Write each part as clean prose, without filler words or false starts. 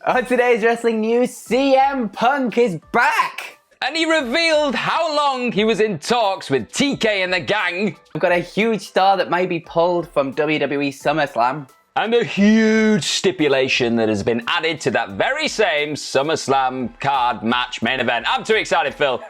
On today's wrestling news, CM Punk is back! And he revealed how long he was in talks with TK and the gang. We've got a huge star that may be pulled from WWE SummerSlam. And a huge stipulation that has been added to that very same SummerSlam card match main event. I'm too excited, Phil.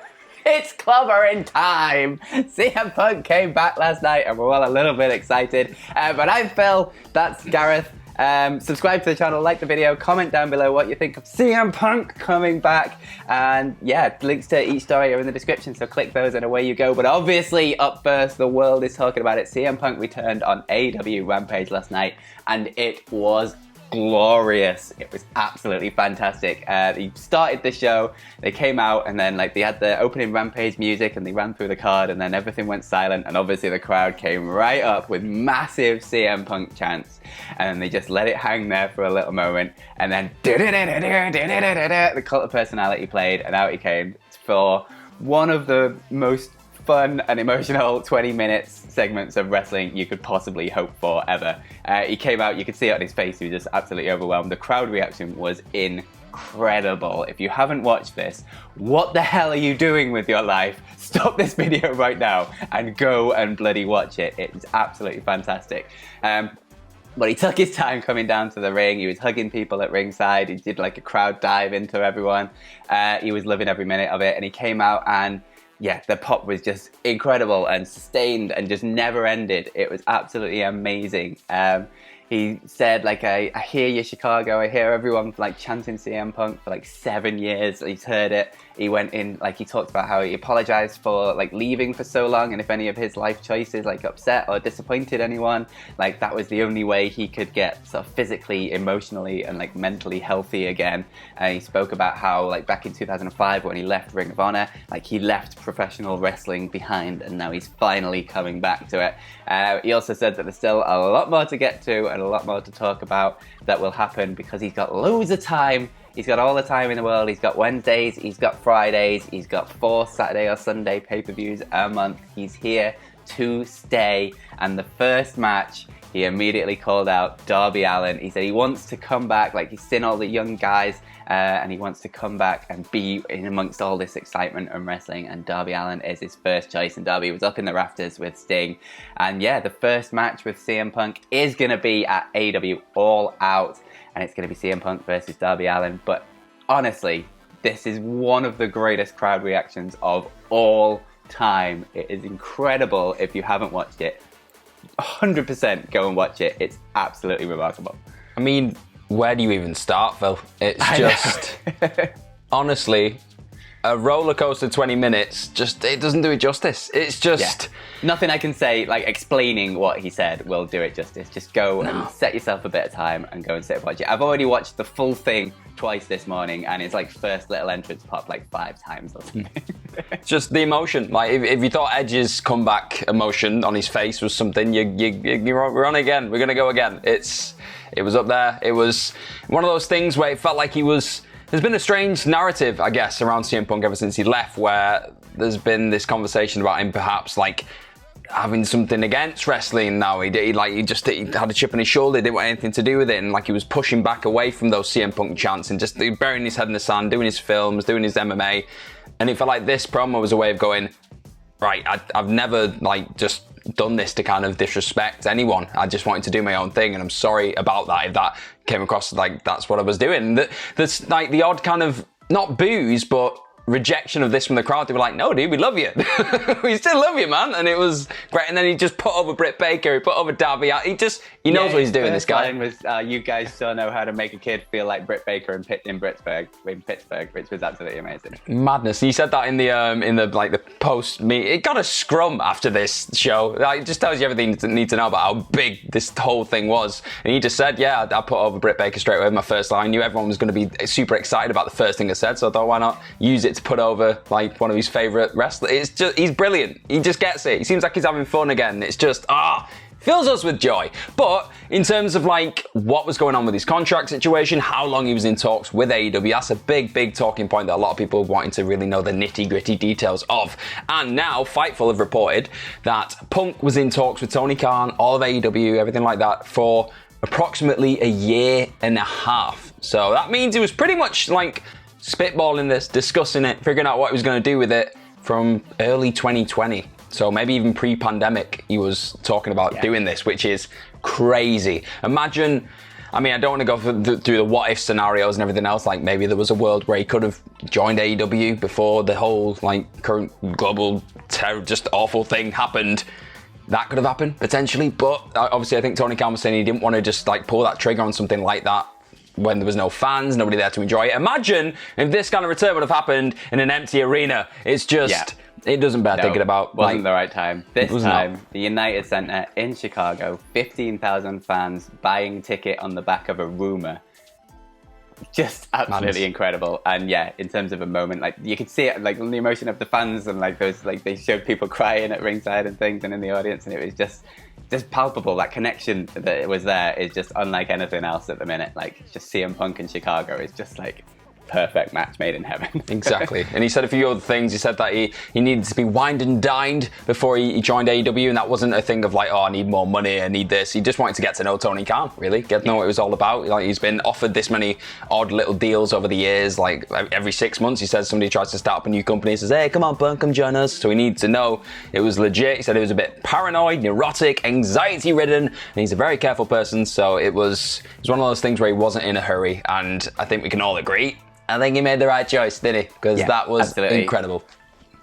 It's clobbering time! CM Punk came back last night and we're all a little bit excited. But I'm Phil, that's Gareth. Subscribe to the channel, like the video, comment down below what you think of CM Punk coming back. And yeah, links to each story are in the description, so click those and away you go. But obviously, up first, the world is talking about it. CM Punk returned on AEW Rampage last night, and it was glorious. It was absolutely fantastic. He started the show, they came out, and then they had the opening Rampage music and they ran through the card, and then everything went silent, and obviously the crowd came right up with massive CM Punk chants, and then they just let it hang there for a little moment, and then the Cult of Personality played, and out he came for one of the most fun and emotional 20 minutes segments of wrestling you could possibly hope for ever. He came out, you could see it on his face, he was just absolutely overwhelmed. The crowd reaction was incredible. If you haven't watched this, what the hell are you doing with your life? Stop this video right now and go and bloody watch it. It was absolutely fantastic. But he took his time coming down to the ring. He was hugging people at ringside. He did a crowd dive into everyone. He was loving every minute of it, and he came out and yeah, the pop was just incredible and sustained and just never ended. It was absolutely amazing. He said, I hear you, Chicago. I hear everyone chanting CM Punk for 7 years. He's heard it. He went in, he talked about how he apologized for leaving for so long, and if any of his life choices upset or disappointed anyone, that was the only way he could get sort of physically, emotionally, and mentally healthy again. And he spoke about how back in 2005 when he left Ring of Honor, he left professional wrestling behind, and now he's finally coming back to it. He also said that there's still a lot more to get to and a lot more to talk about that will happen because he's got loads of time. He's got all the time in the world. He's got Wednesdays, he's got Fridays, he's got 4 Saturday or Sunday pay-per-views a month. He's here to stay. And the first match, he immediately called out Darby Allin. He said he wants to come back, he's seen all the young guys, and he wants to come back and be in amongst all this excitement and wrestling, and Darby Allin is his first choice, and Darby was up in the rafters with Sting. And yeah, the first match with CM Punk is going to be at AEW All Out, and it's going to be CM Punk versus Darby Allin. But honestly, this is one of the greatest crowd reactions of all time. It is incredible. If you haven't watched it, 100% go and watch it. It's absolutely remarkable. I mean, where do you even start, Phil? It's just, honestly, a roller coaster 20 minutes, it doesn't do it justice. It's just... Yeah. Nothing I can say, explaining what he said will do it justice. Just go and set yourself a bit of time and go and sit and watch it. I've already watched the full thing twice this morning, and his first little entrance popped 5 times or something. Just the emotion. If you thought Edge's comeback emotion on his face was something, we're on again. We're going to go again. It was up there. It was one of those things where it felt like he was... There's been a strange narrative, I guess, around CM Punk ever since he left, where there's been this conversation about him perhaps having something against wrestling now. He had a chip on his shoulder, didn't want anything to do with it, and he was pushing back away from those CM Punk chants and just burying his head in the sand, doing his films, doing his MMA. And it felt like this promo was a way of going, right, I've never just done this to kind of disrespect anyone. I just wanted to do my own thing, and I'm sorry about that if that came across that's what I was doing. There's the odd kind of, not booze, but rejection of this from the crowd. They were like, no, dude, we love you. We still love you, man. And it was great. And then he just put over Britt Baker, he put over Darby. He knows what he's doing, this guy. His line was, you guys still know how to make a kid feel like Britt Baker in Pittsburgh, which was absolutely amazing. Madness. He said that in the post meet. It got a scrum after this show. It just tells you everything you need to know about how big this whole thing was. And he just said, yeah, I put over Britt Baker straight away with my first line. I knew everyone was going to be super excited about the first thing I said, so I thought, why not use it to put over one of his favourite wrestlers. It's just, he's brilliant. He just gets it. He seems like he's having fun again. It's just, fills us with joy. But in terms of what was going on with his contract situation, how long he was in talks with AEW, that's a big talking point that a lot of people are wanting to really know the nitty-gritty details of. And now Fightful have reported that Punk was in talks with Tony Khan, all of AEW, everything like that, for approximately a year and a half. So that means he was pretty much like spitballing this, discussing it, figuring out what he was going to do with it from early 2020. So maybe even pre-pandemic, he was talking about doing this, which is crazy. Imagine, I mean, I don't want to go through the what if scenarios and everything else. Like maybe there was a world where he could have joined AEW before the whole like current global just awful thing happened. That could have happened potentially, but obviously I think Tony Khan was saying he didn't want to just like pull that trigger on something like that when there was no fans, nobody there to enjoy it. Imagine if this kind of return would have happened in an empty arena. It's just, it doesn't bear thinking about. Wasn't the right time. This time, the United Center in Chicago, 15,000 fans buying a ticket on the back of a rumor. Just absolutely incredible. And yeah, in terms of a moment, like you could see it, like on the emotion of the fans, and like those, like they showed people crying at ringside and things, and in the audience, and it was just palpable. That connection that was there is just unlike anything else at the minute. Like just CM Punk in Chicago is just like perfect match made in heaven. Exactly. And he said a few other things. He said that he needed to be wined and dined before he joined AEW, and that wasn't a thing of like, oh, I need more money, I need this. He just wanted to get to know Tony Khan, really, get to know what it was all about. Like he's been offered this many odd little deals over the years. Like every 6 months, he says somebody tries to start up a new company, he says, hey, come on, Punk, come join us. So we need to know it was legit. He said it was a bit paranoid, neurotic, anxiety-ridden, and he's a very careful person. So it was one of those things where he wasn't in a hurry, and I think we can all agree, I think he made the right choice, didn't he? Because that was incredible.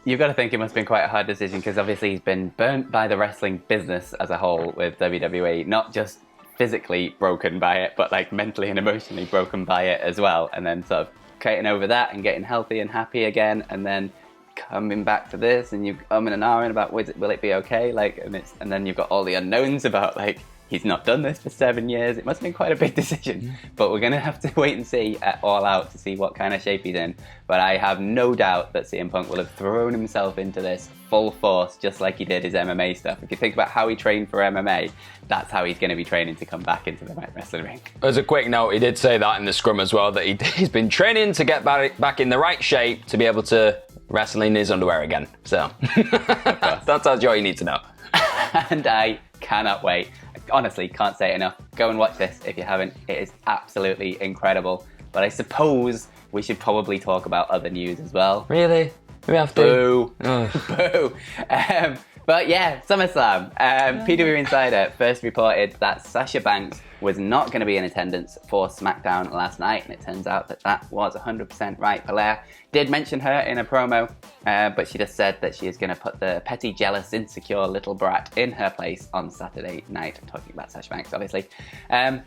You've got to think it must have been quite a hard decision, because obviously he's been burnt by the wrestling business as a whole with WWE, not just physically broken by it, but like mentally and emotionally broken by it as well. And then sort of getting over that and getting healthy and happy again, and then coming back to this, and you and ahhing about will it be okay? Like, and then you've got all the unknowns about like, he's not done this for 7 years. It must have been quite a big decision. But we're going to have to wait and see at All Out to see what kind of shape he's in. But I have no doubt that CM Punk will have thrown himself into this full force, just like he did his MMA stuff. If you think about how he trained for MMA, that's how he's going to be training to come back into the wrestling ring. As a quick note, he did say that in the scrum as well, that he's been training to get back in the right shape to be able to wrestle in his underwear again. So that's all you need to know. And I cannot wait. Honestly, can't say it enough. Go and watch this if you haven't. It is absolutely incredible. But I suppose we should probably talk about other news as well. Really? We have to? Boo. Boo. But yeah, SummerSlam. PW Insider first reported that Sasha Banks was not going to be in attendance for SmackDown last night, and it turns out that was 100% right. Belair did mention her in a promo, but she just said that she is going to put the petty, jealous, insecure little brat in her place on Saturday night. I'm talking about Sasha Banks, obviously. And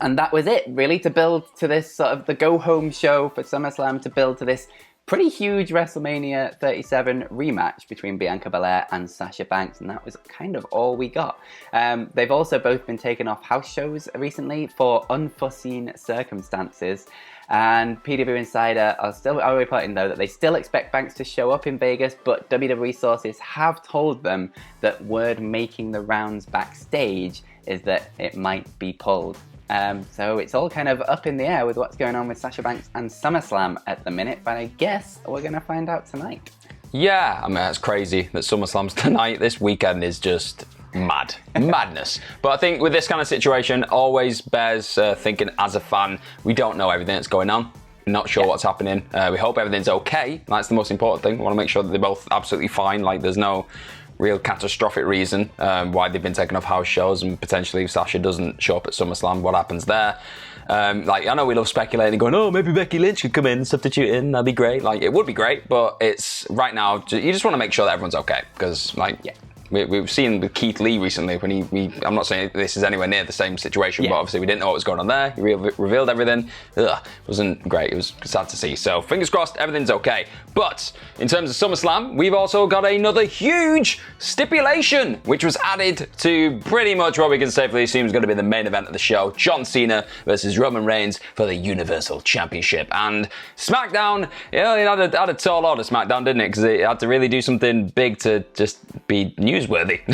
that was it, really, to build to this sort of the go-home show for SummerSlam, to build to this pretty huge WrestleMania 37 rematch between Bianca Belair and Sasha Banks, and that was kind of all we got. They've also both been taken off house shows recently for unforeseen circumstances, and PW Insider are reporting, though, that they still expect Banks to show up in Vegas, but WWE sources have told them that word making the rounds backstage is that it might be pulled. So it's all kind of up in the air with what's going on with Sasha Banks and SummerSlam at the minute, but I guess we're going to find out tonight. Yeah, I mean, that's crazy that SummerSlam's tonight. This weekend is just madness. But I think with this kind of situation, always bears thinking as a fan, we don't know everything that's going on. Not sure what's happening. We hope everything's okay. That's the most important thing. We want to make sure that they're both absolutely fine. Like, there's no real catastrophic reason why they've been taken off house shows, and potentially if Sasha doesn't show up at SummerSlam, what happens there? Like, I know we love speculating, going, oh, maybe Becky Lynch could come in, substitute in, that'd be great. Like, it would be great, but it's right now, you just want to make sure that everyone's okay, because, like, we've seen with Keith Lee recently, when I'm not saying this is anywhere near the same situation, but obviously we didn't know what was going on there. He revealed everything. It wasn't great. It was sad to see. So fingers crossed, everything's okay. But in terms of SummerSlam, we've also got another huge stipulation, which was added to pretty much what we can safely assume is going to be the main event of the show. John Cena versus Roman Reigns for the Universal Championship. And SmackDown, it had a tall order, SmackDown, didn't it? Because it had to really do something big to just be newsworthy. newsworthy.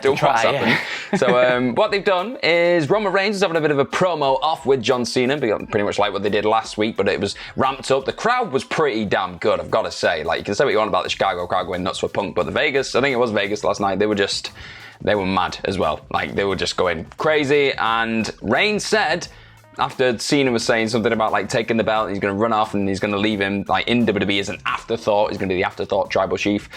To what's try, happened. So what they've done is Roman Reigns is having a bit of a promo off with John Cena, pretty much like what they did last week, but it was ramped up. The crowd was pretty damn good, I've got to say. Like, you can say what you want about the Chicago crowd going nuts for Punk, but the Vegas, I think it was Vegas last night, they were mad as well. Like, they were just going crazy, and Reigns said, after Cena was saying something about like taking the belt and he's going to run off and he's going to leave him like in WWE as an afterthought, he's going to be the afterthought tribal chief,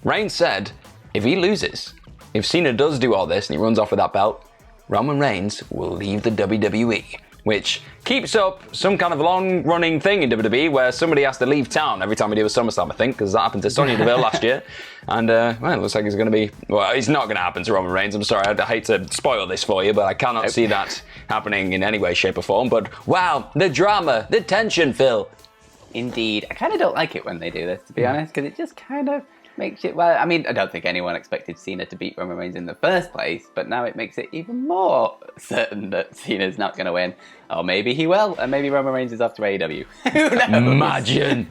Reigns said if he loses, if Cena does do all this and he runs off with that belt, Roman Reigns will leave the WWE, which keeps up some kind of long-running thing in WWE where somebody has to leave town every time we do a SummerSlam, I think, because that happened to Sonya Deville last year. And, well, it looks like it's going to be... Well, it's not going to happen to Roman Reigns. I'm sorry, I hate to spoil this for you, but I cannot see that happening in any way, shape, or form. But, wow, the drama, the tension, Phil. Indeed. I kind of don't like it when they do this, to be honest, because it just kind of makes it... Well, I mean, I don't think anyone expected Cena to beat Roman Reigns in the first place, but now it makes it even more certain that Cena's not going to win. Or maybe he will, and maybe Roman Reigns is off to AEW. Who knows? Imagine.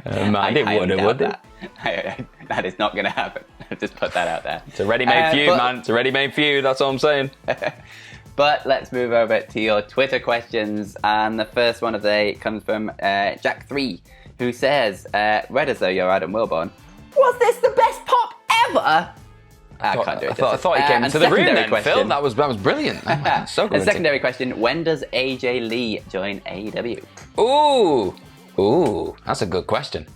Imagine, would it? That is not going to happen. I'll just put that out there. It's a ready-made feud, man. It's a ready-made feud, that's all I'm saying. But let's move over to your Twitter questions, and the first one of the day comes from Jack3, who says, read as though you're Adam Wilborn, was this the best pop ever? I can't do it. I thought he came into the room then, Phil. That was brilliant. Oh, so good. A secondary question, when does AJ Lee join AEW? Ooh, that's a good question.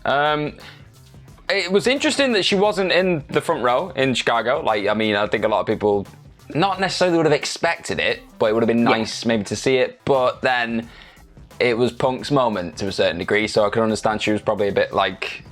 It was interesting that she wasn't in the front row in Chicago. Like, I mean, I think a lot of people not necessarily would have expected it, but it would have been nice maybe to see it. But then it was Punk's moment to a certain degree, so I can understand she was probably a bit like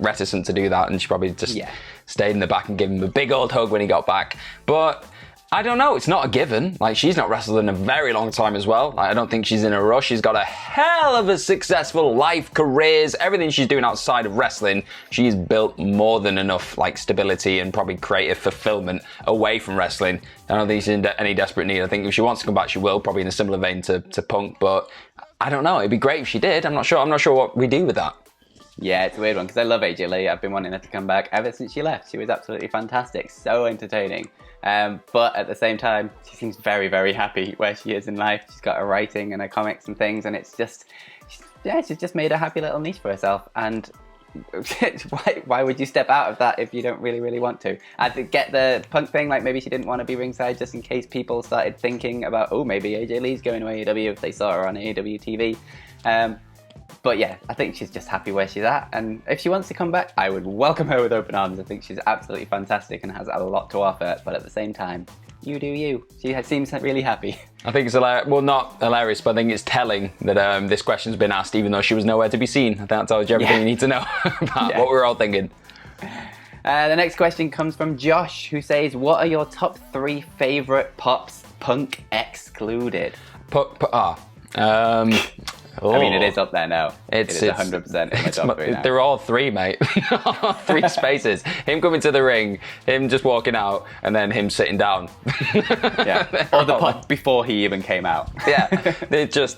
reticent to do that, and she probably just stayed in the back and gave him a big old hug when he got back. But I don't know, it's not a given. Like, she's not wrestled in a very long time as well. Like, I don't think she's in a rush. She's got a hell of a successful life, careers, everything she's doing outside of wrestling. She's built more than enough like stability and probably creative fulfillment away from wrestling. I don't think she's in any desperate need. I think if she wants to come back, she will, probably in a similar vein to Punk, but I don't know. It'd be great if she did. I'm not sure what we do with that. Yeah, it's a weird one because I love AJ Lee. I've been wanting her to come back ever since she left. She was absolutely fantastic, so entertaining. But at the same time, she seems very, very happy where she is in life. She's got her writing and her comics and things, and it's just, she's just made a happy little niche for herself. And why would you step out of that if you don't really, really want to? I get the Punk thing, like maybe she didn't want to be ringside just in case people started thinking about, oh, maybe AJ Lee's going to AEW if they saw her on AEW TV. But yeah, I think she's just happy where she's at, and if she wants to come back, I would welcome her with open arms. I think she's absolutely fantastic and has a lot to offer, but at the same time, you do you. She seems really happy. I think it's hilarious. Well, not hilarious, but I think it's telling that this question's been asked, even though she was nowhere to be seen. I think that tells you everything you need to know about what we're all thinking. The next question comes from Josh, who says, what are your top 3 favourite pops, Punk excluded? I mean, it is up there now. It's 100% in my top 3 now. They're all 3, mate. 3 spaces. Him coming to the ring, him just walking out, and then him sitting down. Yeah. Or the pop before he even came out. Yeah. They could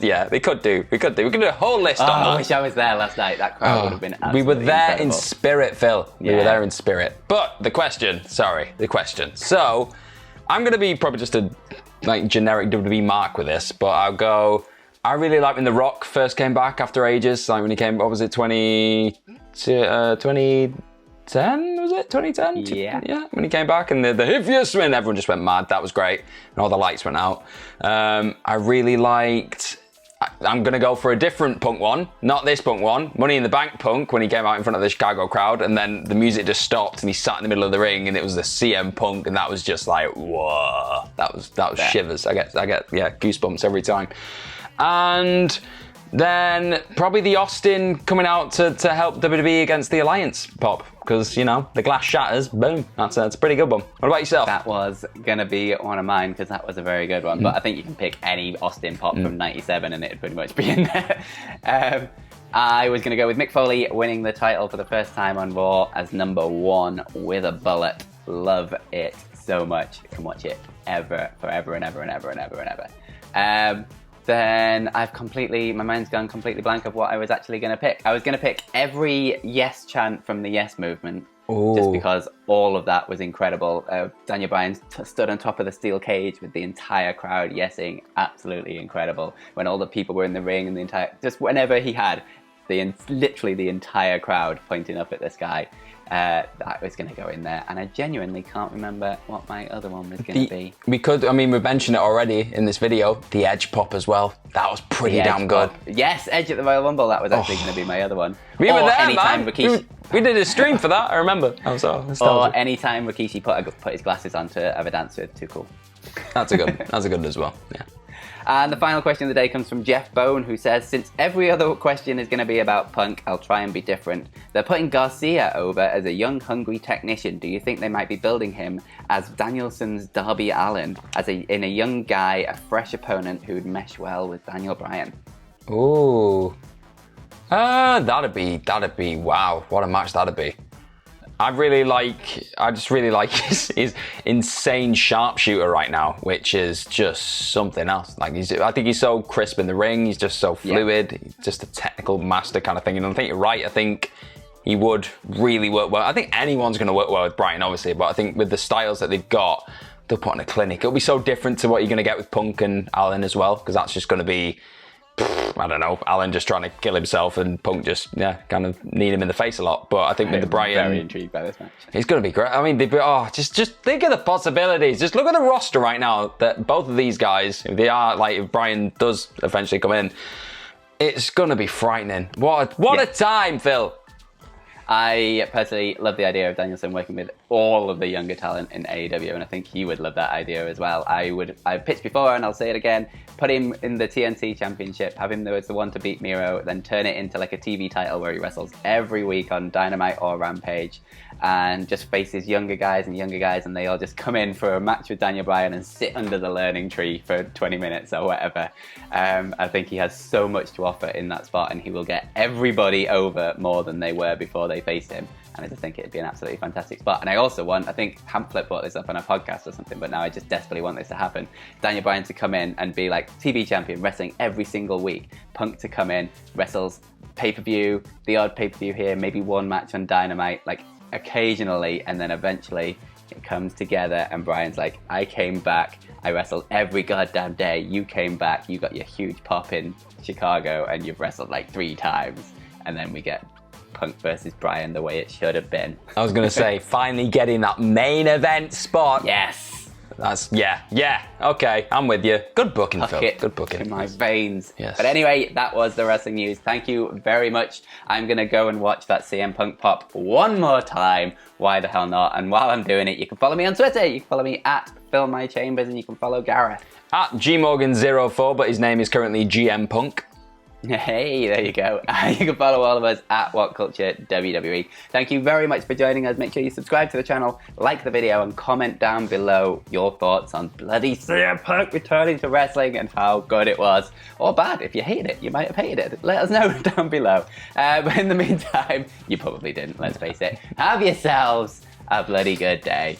do. We could do a whole list on that. I wish I was there last night. That crowd would have been absolutely We were there incredible. in spirit, Phil. Yeah. We were there in spirit. But the question. So, I'm going to be probably just a generic WWE mark with this, but I'll go... I really like when The Rock first came back after ages. Like when he came, what was it, 2010, was it? 2010? Yeah, when he came back and the if you swing, everyone just went mad. That was great. And all the lights went out. I really liked, I'm going to go for a different Punk one, not this Punk one, Money in the Bank Punk, when he came out in front of the Chicago crowd and then the music just stopped and he sat in the middle of the ring and it was the CM Punk and that was just like, whoa. That was shivers. I get goosebumps every time. And then probably the Austin coming out to help WWE against the Alliance pop because, the glass shatters, boom. That's a pretty good one. What about yourself? That was going to be one of mine because that was a very good one. But I think you can pick any Austin pop from 97 and it'd pretty much be in there. I was going to go with Mick Foley winning the title for the first time on Raw as number 1 with a bullet. Love it so much. Can watch it forever and ever and ever and ever and ever. Then my mind's gone completely blank of what I was actually going to pick. I was going to pick every yes chant from the Yes Movement just because all of that was incredible. Daniel Bryan stood on top of the steel cage with the entire crowd yesing, absolutely incredible. When all the people were in the ring and just whenever he had literally the entire crowd pointing up at the sky, that was going to go in there. And I genuinely can't remember what my other one was going to be. We mentioned it already in this video, the Edge pop as well. That was pretty damn good. Yes, Edge at the Royal Rumble, that was actually going to be my other one. We were there, anytime man. Rikishi, we did a stream for that, I remember. I was so nostalgic. Or anytime Rikishi put his glasses on to have a dance with, too cool. That's a good one as well, yeah. And the final question of the day comes from Jeff Bone, who says, since every other question is going to be about Punk, I'll try and be different. They're putting Garcia over as a young, hungry technician. Do you think they might be building him as Danielson's Darby Allin, in a young guy, a fresh opponent who would mesh well with Daniel Bryan? Ooh. That'd be, wow, what a match that'd be. I just really like his insane sharpshooter right now, which is just something else. I think he's so crisp in the ring. He's just so fluid. He's just a technical master kind of thing. And I think you're right. I think he would really work well. I think anyone's going to work well with Bryan, obviously, but I think with the styles that they've got, they'll put on a clinic. It'll be so different to what you're going to get with Punk and Allin as well, because that's just going to be, I don't know, Allin just trying to kill himself and Punk just, kind of need him in the face a lot. But I think with the Bryan... very intrigued by this match. He's going to be great. I mean, just think of the possibilities. Just look at the roster right now that both of these guys, if Bryan does eventually come in, it's going to be frightening. What a time, Phil. I personally love the idea of Danielson working with all of the younger talent in AEW, and I think he would love that idea as well. I've pitched before, and I'll say it again, put him in the TNT Championship, have him as the one to beat Miro, then turn it into like a TV title where he wrestles every week on Dynamite or Rampage, and just faces younger guys, and they all just come in for a match with Daniel Bryan and sit under the learning tree for 20 minutes or whatever. I think he has so much to offer in that spot, and he will get everybody over more than they were before they faced him. And I just think it'd be an absolutely fantastic spot. And I also I think Pamphlet brought this up on a podcast or something, but now I just desperately want this to happen. Daniel Bryan to come in and be like TV champion, wrestling every single week. Punk to come in, wrestles pay-per-view, the odd pay-per-view here, maybe one match on Dynamite, like occasionally, and then eventually it comes together and Bryan's like, I came back, I wrestled every goddamn day, you came back, you got your huge pop in Chicago, and you've wrestled like 3 times, and then we get Punk versus Bryan the way it should have been. I was going to say, finally getting that main event spot. Yes. That's, okay, I'm with you. Good booking, Phil. Good booking. In my veins. Yes. But anyway, that was the wrestling news. Thank you very much. I'm going to go and watch that CM Punk pop one more time. Why the hell not? And while I'm doing it, you can follow me on Twitter. You can follow me at PhilMyChambers, and you can follow Gareth at GMorgan04, but his name is currently GM Punk. Hey, there you go. You can follow all of us at WhatCulture WWE. Thank you very much for joining us. Make sure you subscribe to the channel, like the video, and comment down below your thoughts on bloody CM Punk returning to wrestling and how good it was. Or bad. If you hated it, you might have hated it. Let us know down below. But in the meantime, you probably didn't, let's face it. Have yourselves a bloody good day.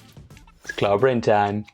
It's clobbering time.